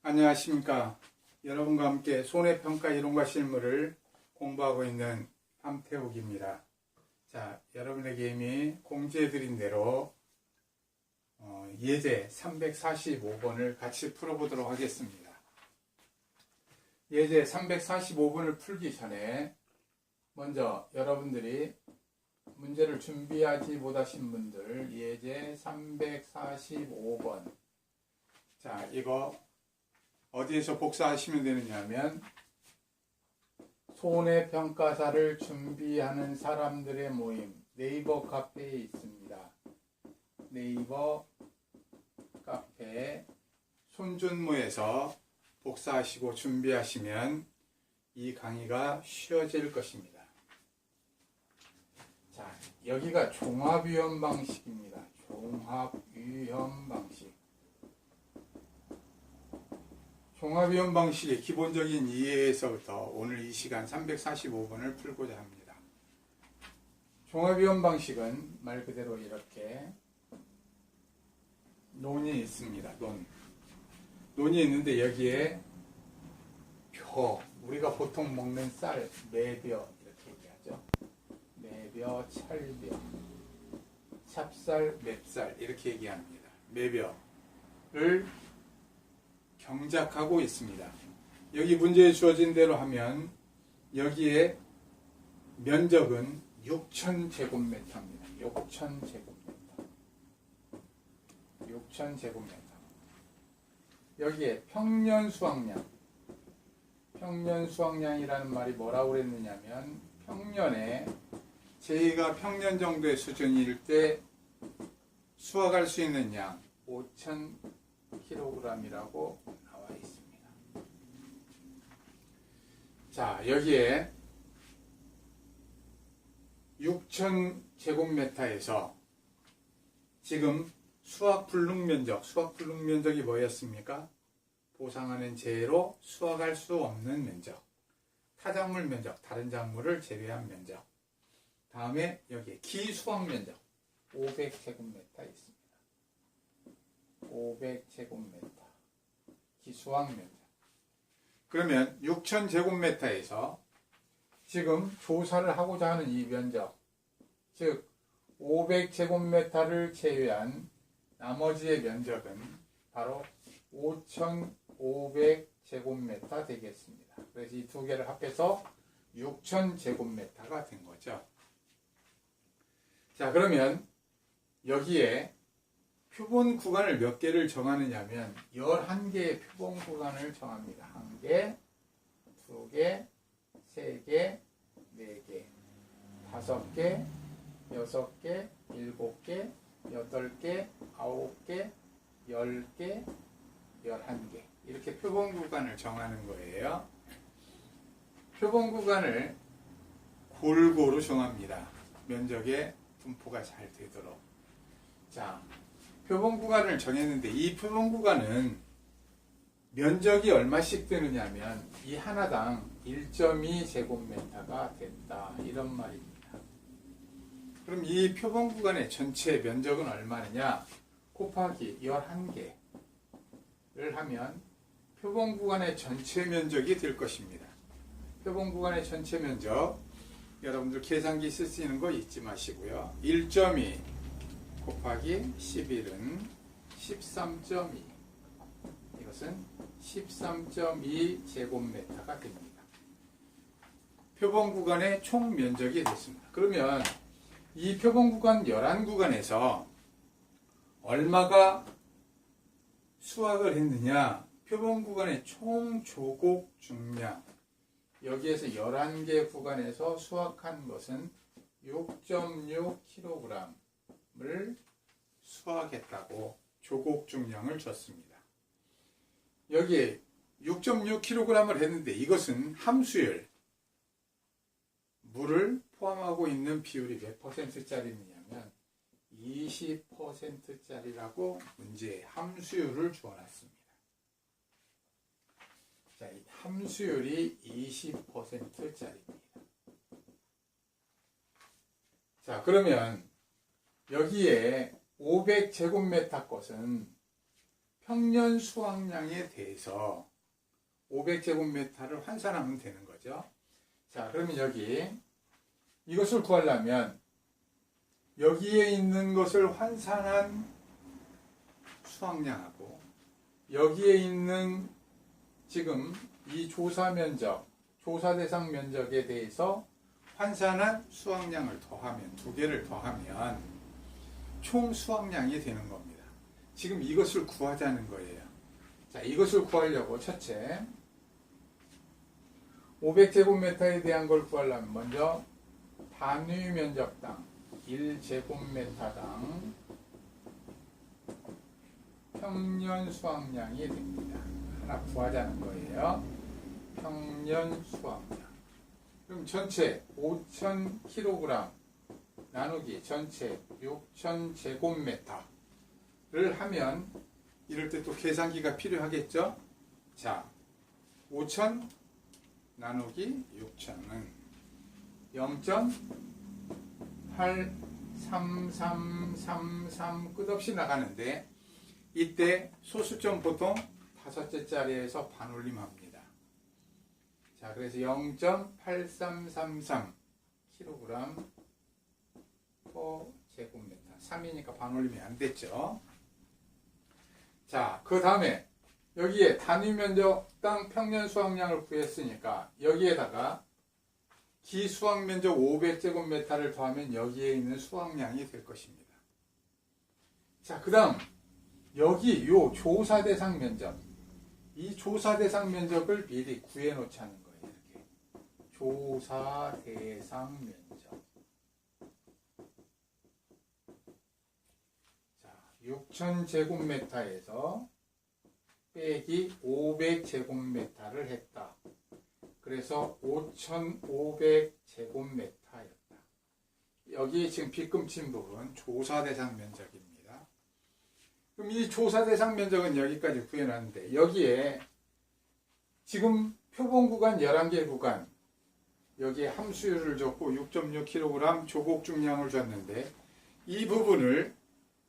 안녕하십니까. 여러분과 함께 손해평가 이론과 실물을 공부하고 있는 함태욱입니다. 자, 여러분에게 이미 공지해드린 대로 예제 345번을 같이 풀어보도록 하겠습니다. 예제 345번을 풀기 전에 먼저 여러분들이 문제를 준비하지 못하신 분들 예제 345번 자, 이거 어디에서 복사하시면 되느냐 하면 손해평가사를 준비하는 사람들의 모임 네이버 카페에 있습니다. 네이버 카페 손준모에서 복사하시고 준비하시면 이 강의가 쉬워질 것입니다. 자, 여기가 종합유형 방식입니다. 종합유형 방식. 종합유형 방식의 기본적인 이해에서부터 오늘 이 시간 345번을 풀고자 합니다. 종합유형 방식은 말 그대로 이렇게 논이 있습니다. 논이 있는데 여기에 벼, 우리가 보통 먹는 쌀, 매벼 이렇게 얘기하죠. 매벼, 찰벼, 찹쌀, 맵쌀 이렇게 얘기합니다. 매벼를 경작하고 있습니다. 여기 문제에 주어진 대로 하면 여기에 면적은 6,000제곱미터입니다. 6,000제곱미터. 여기에 평년 수확량이라는 말이 뭐라고 그랬느냐면 평년에 저희가 평년 정도의 수준일 때 수확할 수 있는 양 5,000kg이라고 나와 있습니다. 자, 여기에 6,000제곱미터에서 지금 수확 불능 면적이 뭐였습니까? 보상하는 재해로 수확할 수 없는 면적, 타작물 면적, 다른 작물을 제외한 면적. 다음에 여기에 기수확 면적 500제곱미터 있습니다. 500제곱미터 기수확 면적. 그러면 6,000제곱미터에서 지금 조사를 하고자 하는 이 면적, 즉 500제곱미터를 제외한 나머지의 면적은 바로 5,500제곱미터 되겠습니다. 그래서 이 두 개를 합해서 6,000제곱미터가 된 거죠. 자, 그러면 여기에 표본 구간을 몇 개를 정하느냐 하면 11개의 표본 구간을 정합니다. 1개, 2개, 3개, 4개, 5개, 6개, 7개, 8개, 9개, 10개, 11개 이렇게 표본 구간을 정하는 거예요. 표본 구간을 골고루 정합니다. 면적의 분포가 잘 되도록. 자, 표본 구간을 정했는데 이 표본 구간은 면적이 얼마씩 되느냐 하면 이 하나당 1.2제곱미터가 된다 이런 말입니다. 그럼 이 표본 구간의 전체 면적은 얼마느냐 곱하기 11개를 하면 표본 구간의 전체 면적이 될 것입니다. 표본 구간의 전체 면적 여러분들 계산기 쓰시는 거 잊지 마시고요. 1.2 곱하기 11은 13.2 이것은 13.2제곱미터가 됩니다. 표본 구간의 총 면적이 됐습니다. 그러면 이 표본 구간 11구간에서 얼마가 수확을 했느냐 표본 구간의 총 조곡 중량 여기에서 11개 구간에서 수확한 것은 6.6kg을 수확했다고 조곡 중량을 줬습니다. 여기에 6.6kg을 했는데 이것은 함수율 물을 포함하고 있는 비율이 몇 %짜리냐면 20%짜리라고 문제에 함수율을 주어놨습니다. 자, 이 함수율이 20%짜리입니다. 자, 그러면 여기에 500제곱미터 것은 평년 수확량에 대해서 500제곱미터를 환산하면 되는 거죠. 자, 그러면 여기 이것을 구하려면 여기에 있는 것을 환산한 수확량하고 여기에 있는 지금 이 조사 면적, 조사 대상 면적에 대해서 환산한 수확량을 더하면, 두 개를 더하면 총 수확량이 되는 겁니다. 지금 이것을 구하자는 거예요. 자, 이것을 구하려고 첫째 500제곱미터에 대한 걸 구하려면 먼저 단위 면적당 1제곱미터당 평년 수확량이 됩니다. 하나 구하자는 거예요. 평년 수확량. 그럼 전체 5,000kg 나누기 전체 6,000제곱미터를 하면 이럴 때 또 계산기가 필요하겠죠? 자, 5,000 나누기 6,000은 0.83333 끝없이 나가는데 이때 소수점 보통 다섯째 자리에서 반올림합니다. 자, 그래서 0.8333 kg 제곱미터 3이니까 반올림이 안 됐죠. 자, 그 다음에 여기에 단위 면적당 평년 수확량을 구했으니까 여기에다가 기 수확 면적 500제곱미터를 더하면 여기에 있는 수확량이 될 것입니다. 자, 그 다음 여기 요 조사 대상 면적, 이 조사 대상 면적을 미리 구해 놓자는 거예요. 이렇게 조사 대상 면적. 자, 6,000제곱미터에서 빼기 500제곱미터를 했다. 그래서 5,500제곱미터였다. 여기 지금 빗금친 부분 조사 대상 면적입니다. 그럼 이 조사 대상 면적은 여기까지 구해놨는데 여기에 지금 표본 구간 11개 구간 여기에 함수율을 줬고 6.6kg 조곡 중량을 줬는데 이 부분을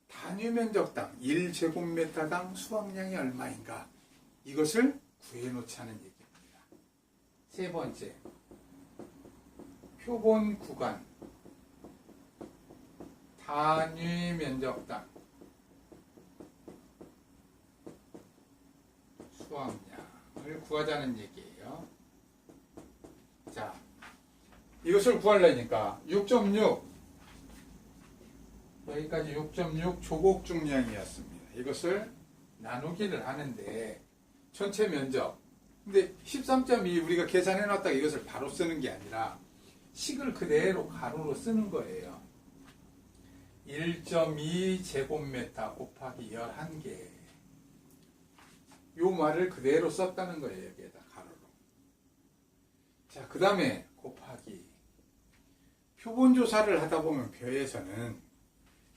단위 면적당 1제곱미터당 수확량이 얼마인가 이것을 구해놓자는 얘기입니다. 세 번째, 표본 구간 단위 면적당 수확량을 구하자는 얘기예요. 자, 이것을 구하려니까 6.6 여기까지 6.6 조곡 중량이었습니다. 이것을 나누기를 하는데 전체 면적 근데 13.2 우리가 계산해 놨다가 이것을 바로 쓰는 게 아니라 식을 그대로 가로로 쓰는 거예요. 1.2 제곱미터 곱하기 11개 요 말을 그대로 썼다는 거예요. 여기에다 가로로. 자, 그 다음에 곱하기 표본 조사를 하다 보면 벼에서는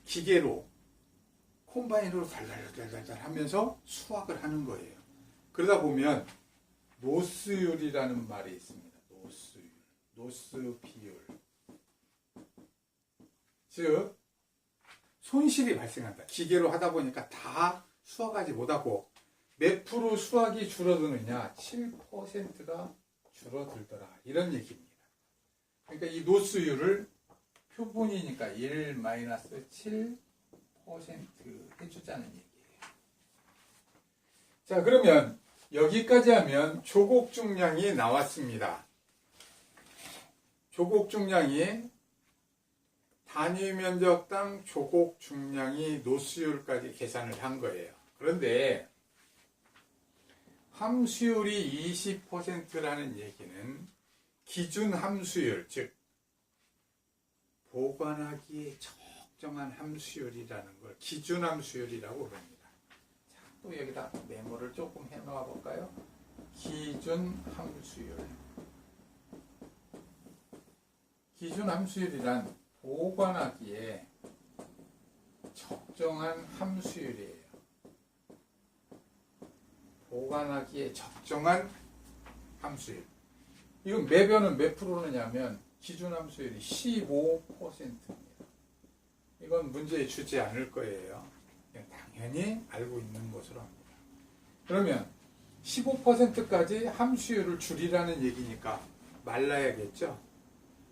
기계로 콤바인으로 달달달달 하면서 수확을 하는 거예요. 그러다 보면 노스율이라는 말이 있습니다. 노스율, 노스 비율. 즉 손실이 발생한다. 기계로 하다 보니까 다 수확하지 못하고 몇 프로 수확이 줄어드느냐? 7%가 줄어들더라. 이런 얘기입니다. 그러니까 이 노스율을 표본이니까 1-7% 해주자는 얘기예요. 자, 그러면 여기까지 하면 조곡 중량이 나왔습니다. 조곡 중량이 단위 면적당 조곡 중량이 노스율까지 계산을 한 거예요. 그런데 함수율이 20%라는 얘기는 기준 함수율, 즉 보관하기에 적정한 함수율이라는 걸 기준 함수율이라고 그럽니다. 자, 또 여기다 메모를 조금 해 놓아 볼까요? 기준 함수율. 기준 함수율이란 보관하기에 적정한 함수율이에요. 보관하기에 적정한 함수율. 이건 매변은 몇 프로느냐면 기준 함수율이 15%입니다. 이건 문제에 주지 않을 거예요. 당연히 알고 있는 것으로 합니다. 그러면 15%까지 함수율을 줄이라는 얘기니까 말라야겠죠.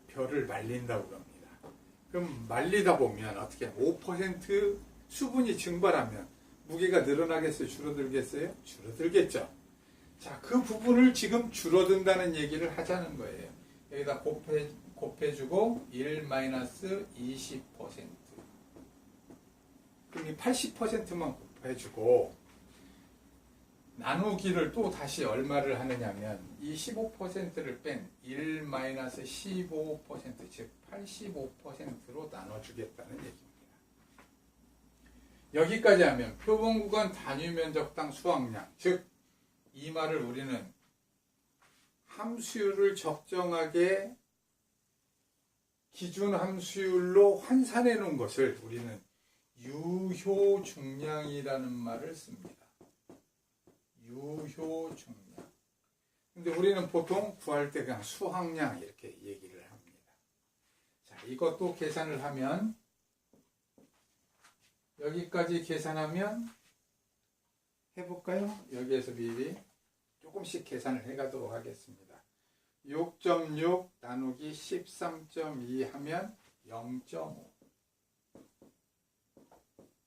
벼를 말린다고 그럽니다. 그럼 말리다 보면 어떻게 5% 수분이 증발하면 무게가 늘어나겠어요? 줄어들겠어요? 줄어들겠죠. 자, 그 부분을 지금 줄어든다는 얘기를 하자는 거예요. 여기다 곱해주고 1-20%. 그럼 80%만 곱해주고 나누기를 또 다시 얼마를 하느냐면 이 15%를 뺀 1-15%, 즉 85%로 나눠주겠다는 얘기입니다. 여기까지 하면 표본구간 단위면적당 수확량, 즉 이 말을 우리는 함수율을 적정하게 기준 함수율로 환산해 놓은 것을 우리는 유효 중량이라는 말을 씁니다. 유효 중량. 근데 우리는 보통 구할 때 그냥 수확량 이렇게 얘기를 합니다. 자, 이것도 계산을 하면 여기까지 계산하면 해볼까요? 여기에서 미리 조금씩 계산을 해가도록 하겠습니다. 6.6 나누기 13.2 하면 0.5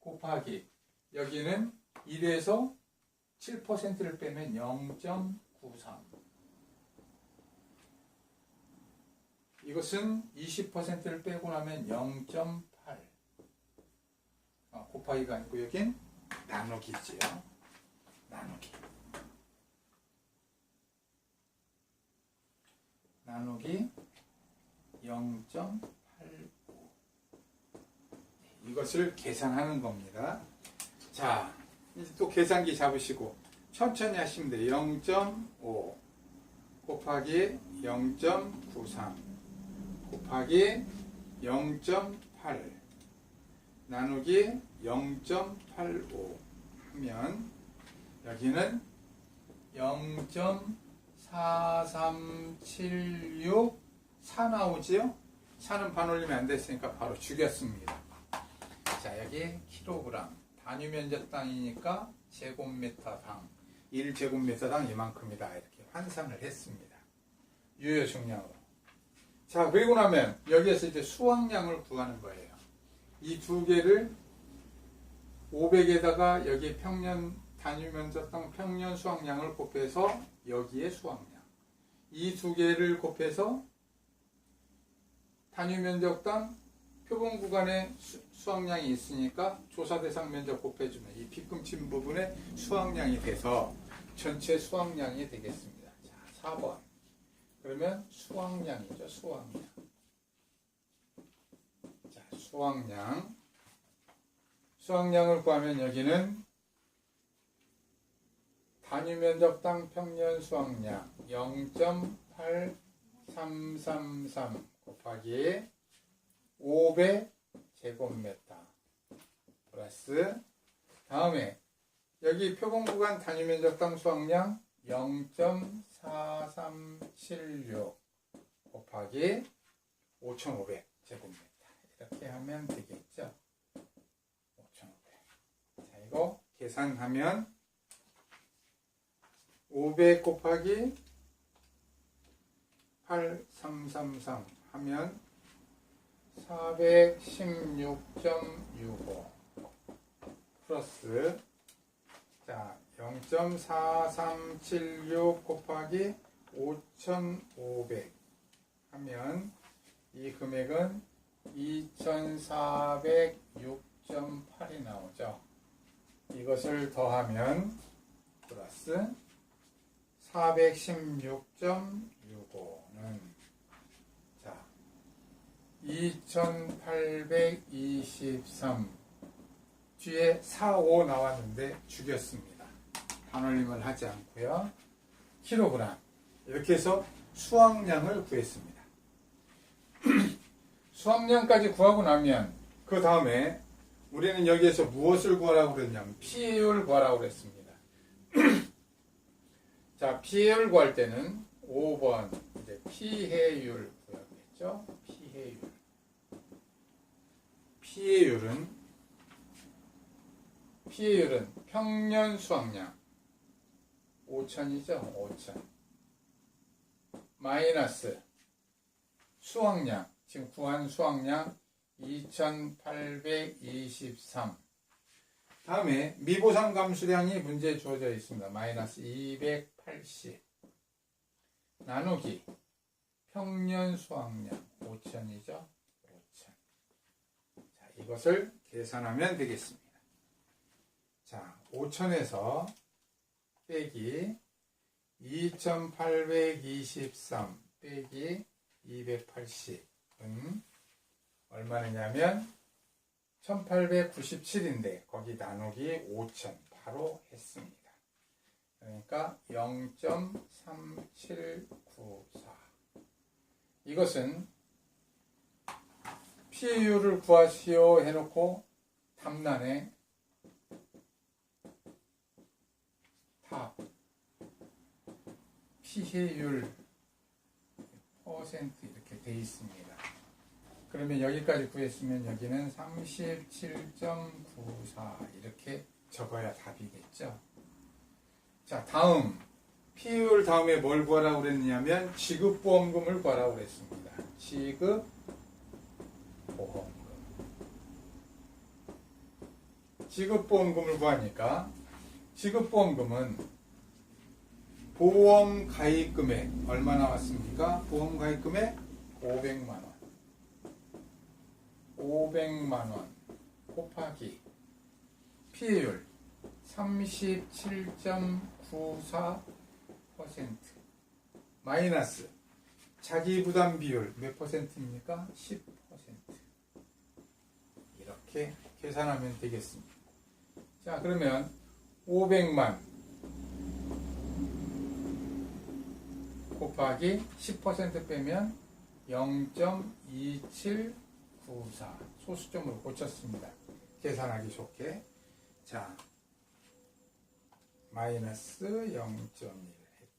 곱하기 여기는 1에서 7%를 빼면 0.93 이것은 20%를 빼고 나면 0.8 곱하기가 아니고 여긴 나누기지요. 나누기 0.85 이것을 계산하는 겁니다. 자, 이제 또 계산기 잡으시고 천천히 하시면 돼요. 0.5 곱하기 0.93 곱하기 0.8 나누기 0.85 하면 여기는 0.4376 4 나오지요? 4는 반올림이 안 됐으니까 바로 죽였습니다. 자, 여기 킬로그램 단위 면적당이니까 제곱미터당 1제곱미터당 이만큼이다 이렇게 환산을 했습니다. 유효 중량으로. 자, 그리고 나면 여기에서 이제 수확량을 구하는 거예요. 이 두 개를 500에다가 여기 평년 단위 면적당 평년 수확량을 곱해서 여기에 수확량. 이 두 개를 곱해서 단위 면적당 표본 구간에 수확량이 있으니까 조사 대상 면적 곱해주면 이 빗금친 부분에 수확량이 돼서 전체 수확량이 되겠습니다. 자, 4번. 그러면 수확량이죠. 수확량. 자, 수확량을 구하면 여기는 단위 면적당 평년 수확량 0.8333 곱하기 500제곱미터 플러스 다음에 여기 표본 구간 단위 면적당 수확량 0.4376 곱하기 5,500제곱미터 이렇게 하면 되겠죠. 5,500. 자, 이거 계산하면 500 곱하기 8333 하면 416.65 플러스 자 0.4376 곱하기 5,500 하면 이 금액은 2,406.8이 나오죠. 이것을 더하면 플러스 416.65는 자 2,823 뒤에 45 나왔는데 죽였습니다. 반올림을 하지 않고요. 킬로그램 이렇게 해서 수확량을 구했습니다. 수확량까지 구하고 나면 그 다음에 우리는 여기에서 무엇을 구하라고 그랬냐면 피해율을 구하라고 그랬습니다. 자, 피해율 구할 때는 5번 이제 피해율 구하겠죠. 피해율은 평년 수확량 5천이죠. 5천. 마이너스 수확량. 지금 구한 수확량 2823. 다음에 미보상 감수량이 문제에 주어져 있습니다. 마이너스 280. 나누기 평년 수확량 5천이죠. 5천. 자, 이것을 계산하면 되겠습니다. 자, 5천에서 빼기 2823 빼기 280은 얼마냐면 1897인데 거기 나누기 5천 바로 했습니다. 그러니까 0.3794. 이것은 피해율을 구하시오 해놓고 답란에 답 피해율 퍼센트 이렇게 돼 있습니다. 그러면 여기까지 구했으면 여기는 37.94 이렇게 적어야 답이겠죠. 자, 다음 피해율 다음에 뭘 구하라고 그랬냐면 지급보험금을 구하라고 그랬습니다. 지급보험금을 구하니까 지급보험금은 보험 가입금액 얼마 나왔습니까? 보험 가입금액 500만원. 500만원 곱하기 피해율 37.94% 마이너스 자기부담 비율 몇 퍼센트입니까? 10%. 이렇게 계산하면 되겠습니다. 자, 그러면 500만 곱하기 10% 빼면 0.2794 소수점으로 고쳤습니다. 계산하기 좋게. 자, 마이너스 0.1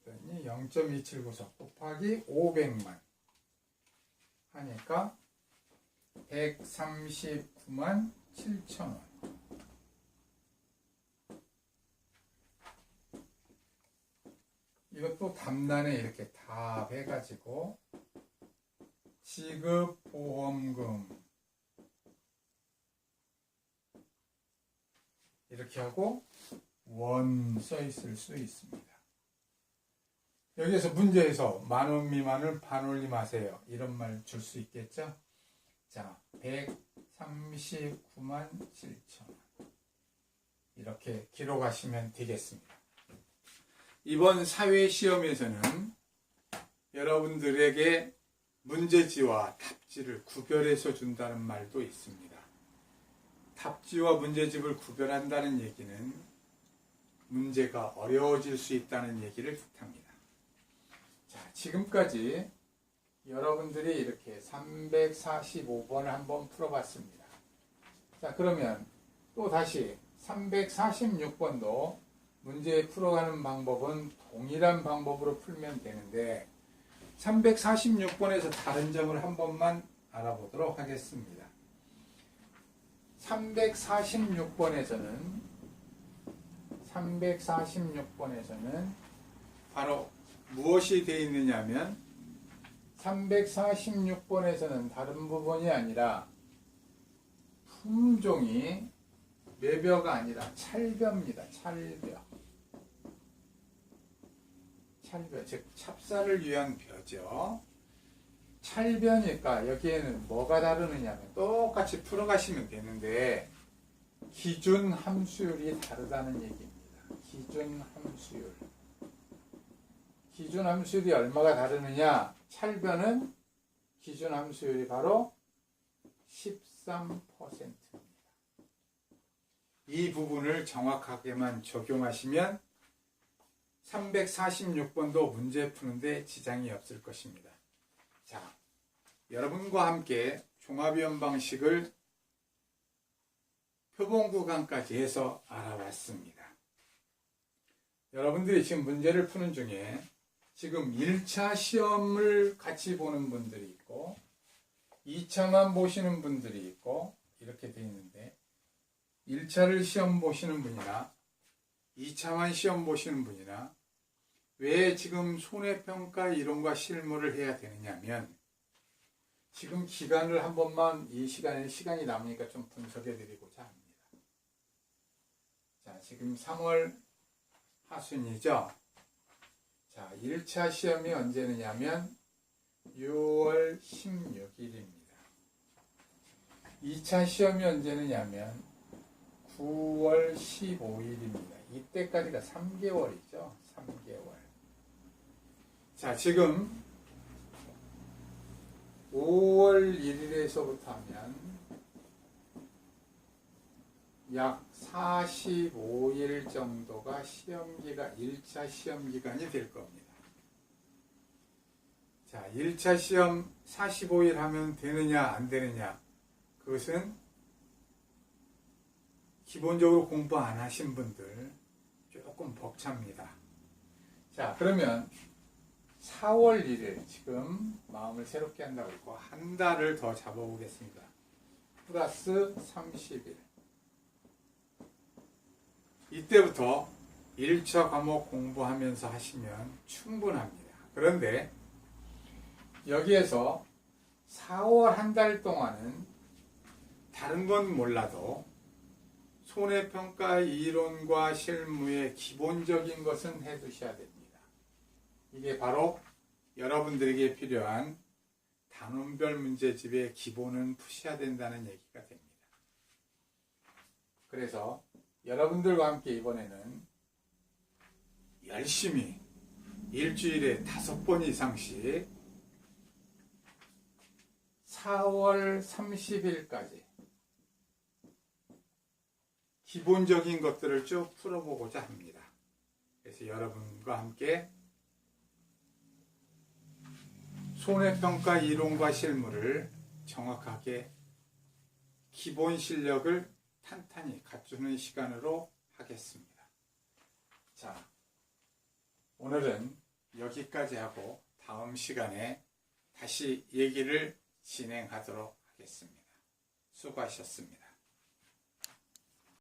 했더니 0.2794 곱하기 500만 하니까 139만 7천원. 이것도 답란에 이렇게 답해가지고 지급보험금 이렇게 하고 원 써있을 수 있습니다. 여기에서 문제에서 만원 미만을 반올림하세요. 이런 말 줄 수 있겠죠? 자, 139만 7천원 이렇게 기록하시면 되겠습니다. 이번 사회시험에서는 여러분들에게 문제지와 답지를 구별해서 준다는 말도 있습니다. 답지와 문제집을 구별한다는 얘기는 문제가 어려워질 수 있다는 얘기를 뜻합니다. 자, 지금까지 여러분들이 이렇게 345번을 한번 풀어봤습니다. 자, 그러면 또 다시 346번도 문제 풀어가는 방법은 동일한 방법으로 풀면 되는데 346번에서 다른 점을 한 번만 알아보도록 하겠습니다. 346번에서는 바로 무엇이 되어 있느냐면 346번에서는 다른 부분이 아니라 품종이 매벼가 아니라 찰벼입니다. 찰벼, 즉 찹쌀을 위한 벼죠. 찰벼니까 여기에는 뭐가 다르느냐면 똑같이 풀어가시면 되는데 기준 함수율이 다르다는 얘기입니다. 기준 함수율이 얼마가 다르느냐? 찰벼는 기준 함수율이 바로 13%입니다. 이 부분을 정확하게만 적용하시면 346번도 문제 푸는데 지장이 없을 것입니다. 자, 여러분과 함께 종합이원 방식을 표본 구간까지 해서 알아봤습니다. 여러분들이 지금 문제를 푸는 중에 지금 1차 시험을 같이 보는 분들이 있고 2차만 보시는 분들이 있고 이렇게 되어 있는데 1차를 시험 보시는 분이나 2차만 시험 보시는 분이나 왜 지금 손해평가 이론과 실무를 해야 되느냐면 지금 기간을 한 번만 이 시간에 시간이 남으니까 좀 분석해 드리고자 합니다. 자, 지금 3월 하순이죠. 자, 1차 시험이 언제느냐면 6월 16일입니다. 2차 시험이 언제느냐면 9월 15일입니다. 이때까지가 3개월이죠. 3개월. 자, 지금 5월 1일에서부터 하면 약 45일 정도가 1차 시험 기간이 될 겁니다. 자, 1차 시험 45일 하면 되느냐 안 되느냐, 그것은 기본적으로 공부 안 하신 분들 조금 벅찹니다. 자, 그러면 4월 1일 지금 마음을 새롭게 한다고 했고 한 달을 더 잡아보겠습니다. 플러스 30일. 이때부터 1차 과목 공부하면서 하시면 충분합니다. 그런데 여기에서 4월 한 달 동안은 다른 건 몰라도 손해평가 이론과 실무의 기본적인 것은 해두셔야 됩니다. 이게 바로 여러분들에게 필요한 단원별 문제집의 기본은 푸셔야 된다는 얘기가 됩니다. 그래서 여러분들과 함께 이번에는 열심히 일주일에 5번 이상씩 4월 30일까지 기본적인 것들을 쭉 풀어보고자 합니다. 그래서 여러분과 함께 손해평가 이론과 실무를 정확하게 기본 실력을 탄탄히 갖추는 시간으로 하겠습니다. 자, 오늘은 여기까지 하고 다음 시간에 다시 얘기를 진행하도록 하겠습니다. 수고하셨습니다.